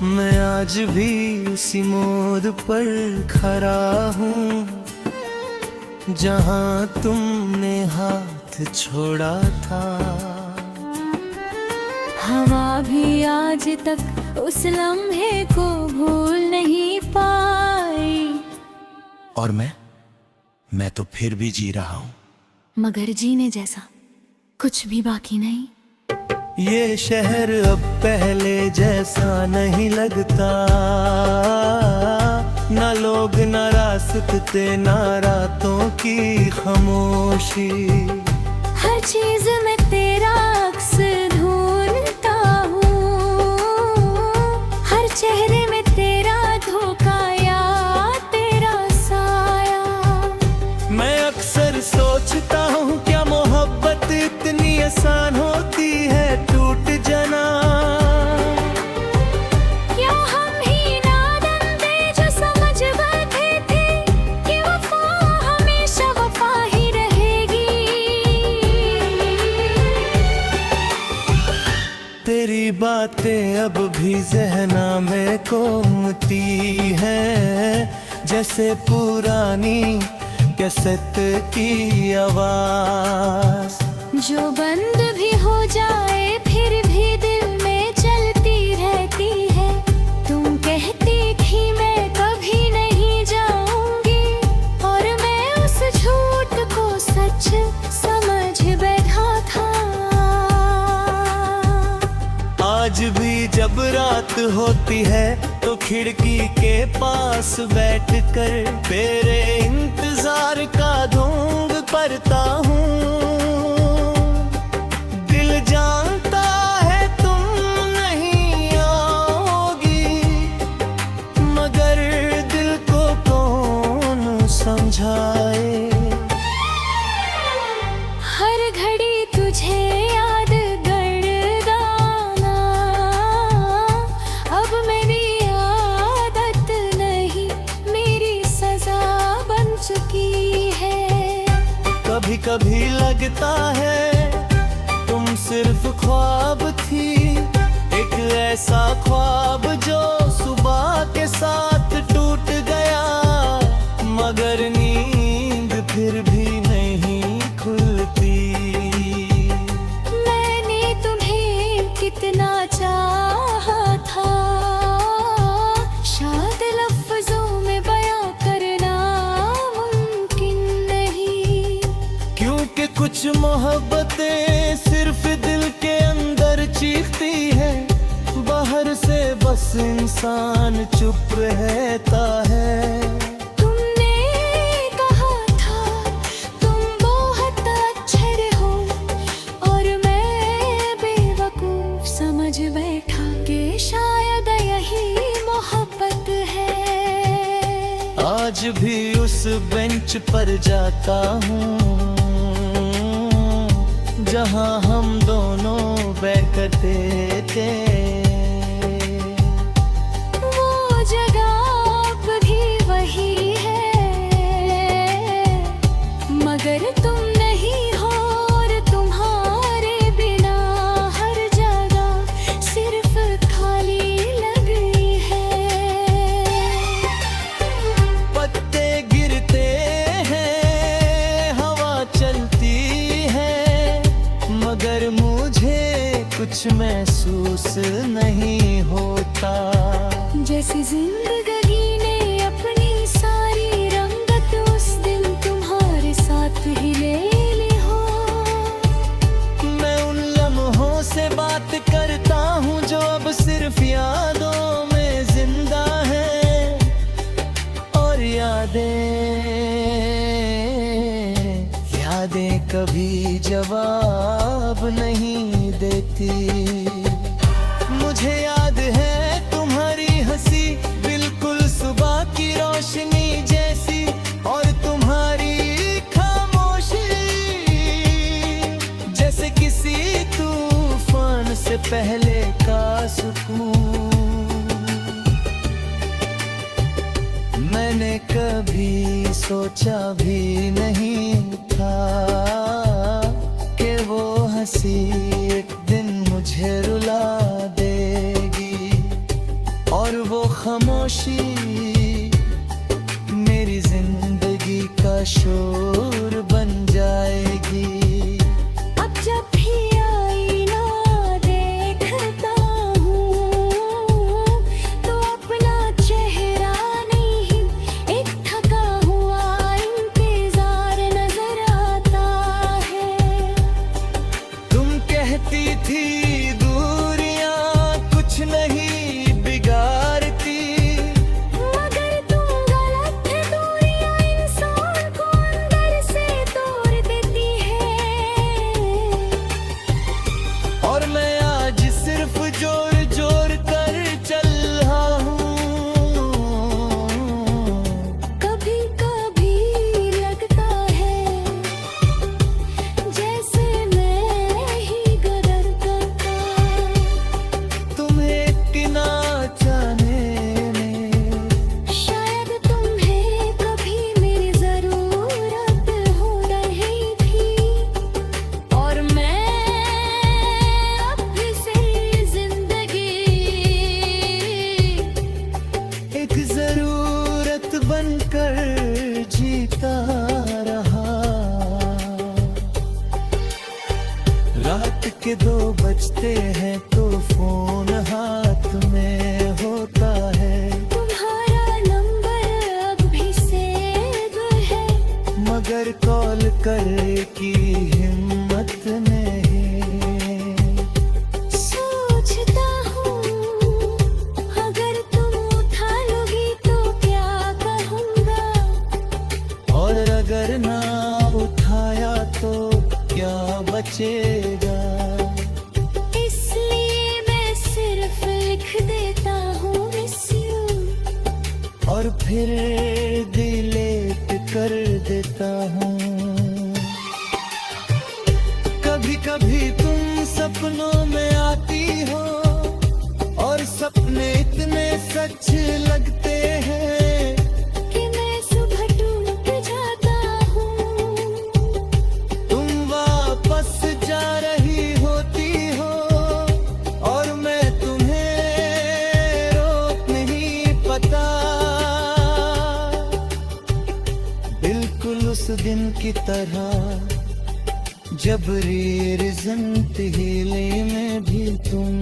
मैं आज भी उसी मोड़ पर खड़ा हूँ जहाँ तुमने हाथ छोड़ा था। हवा भी आज तक उस लम्हे को भूल नहीं पाई। और मैं तो फिर भी जी रहा हूँ, मगर जीने जैसा कुछ भी बाकी नहीं। ये शहर अब पहले जैसा नहीं लगता, ना लोग ना रास्ते ना रातों की खामोशी। हर चीज में तेरा अक्स ढूंढता हूँ, हर चेहरे में तेरा धोखा या तेरा साया। मैं अक्सर सोचता हूँ क्या मोहब्बत इतनी आसान होती है टूट जाना। क्या हम ही नादान थे जो समझ बैठे थे कि वफा हमेशा वफा ही रहेगी। तेरी बातें अब भी ज़हना में घूमती हैं, जैसे पुरानी कैसेट की आवाज़। जो बंद भी हो जाए फिर भी दिल में चलती रहती है। तुम कहती थी मैं कभी नहीं जाऊंगी, और मैं उस झूठ को सच समझ बैठा था। आज भी जब रात होती है तो खिड़की के पास बैठकर तेरे इंतजार का ढोंग भरता हूँ। दिल जानता है तुम नहीं आओगी, मगर दिल को कौन समझाए। हर घड़ी तुझे याद करना अब मेरी आदत नहीं, मेरी सजा बन चुकी है। कभी कभी लगता है तुम सिर्फ ख्वाब थी, एक ऐसा ख्वाब जो सुबह के साथ टूट गया, मगर नींद फिर भी नहीं खुलती। मैंने तुम्हें कितना चाहा था, शायद लफ्जों में बयां करना मुमकिन नहीं। क्योंकि कुछ मोहब्बतें सिर्फ दिल के अंदर चीखती है, बाहर से बस इंसान चुप रहता है। तुमने कहा था तुम बहुत अच्छे हो, और मैं बेवकूफ समझ बैठा कि शायद यही मोहब्बत है। आज भी उस बेंच पर जाता हूँ जहाँ हम दोनों बैठते थे। वो जगह अब भी वही है, मगर तुम नहीं हो, और तुम्हारे बिना हर जगह सिर्फ खाली लग रही है। पत्ते गिरते हैं, हवा चलती है, मगर मुझे कुछ महसूस नहीं होता। जैसे जिंदगी ने अपनी सारी रंगत उस दिन तुम्हारे साथ ही ले ली हो। मैं उन लम्हों से बात करता हूँ जो अब सिर्फ यादों में जिंदा है, और यादें कभी जवाब नहीं देती। मुझे याद है तुम्हारी हंसी बिल्कुल सुबह की रोशनी जैसी, और तुम्हारी खामोशी जैसे किसी तूफान से पहले का सुकून। मैंने कभी सोचा भी नहीं था कि वो हंसी एक दिन मुझे रुला देगी, और वो खामोशी मेरी जिंदगी का शोर बन जाएगी। अब जब भी आईना देखता हूँ तो अपना चेहरा नहीं, एक थका हुआ इंतजार नजर आता है। तुम कहती थी दूरियां कुछ नहीं बिगाड़ती, मगर तुम गलत थे, दूरियां इंसान को अंदर से तोड़ देती है। और मैं आज सिर्फ जोर जोर कर चल रहा हूँ। कभी कभी लगता है जैसे मैं ही गदर करता। तुम्हें इतना जाने में शायद तुम्हें कभी मेरी जरूरत हो रही थी, और मैं अब से जिंदगी एक जरूरत बनकर जीता रहा। रात के 2 बजते हैं तो फोन हाथ में होता है, तुम्हारा नंबर अब भी सेव है, मगर कॉल करने की हिम्मत नहीं। सोचता हूँ अगर तुम उठा लोगी तो क्या कहूँगा, और अगर ना उठाया तो क्या बचेगा। इसलिए मैं सिर्फ लिख देता हूँ मिस यू, और फिर डिलीट कर देता हूँ। कभी कभी तुम सपनों में आती हो और सपने इतने सच लगते हैं कि मैं सुबह टूट जाता हूँ। तुम वापस जा रही होती हो और मैं तुम्हें रोक नहीं पता। बिल्कुल उस दिन की तरह जब रिजल्ट हीले में भी तुम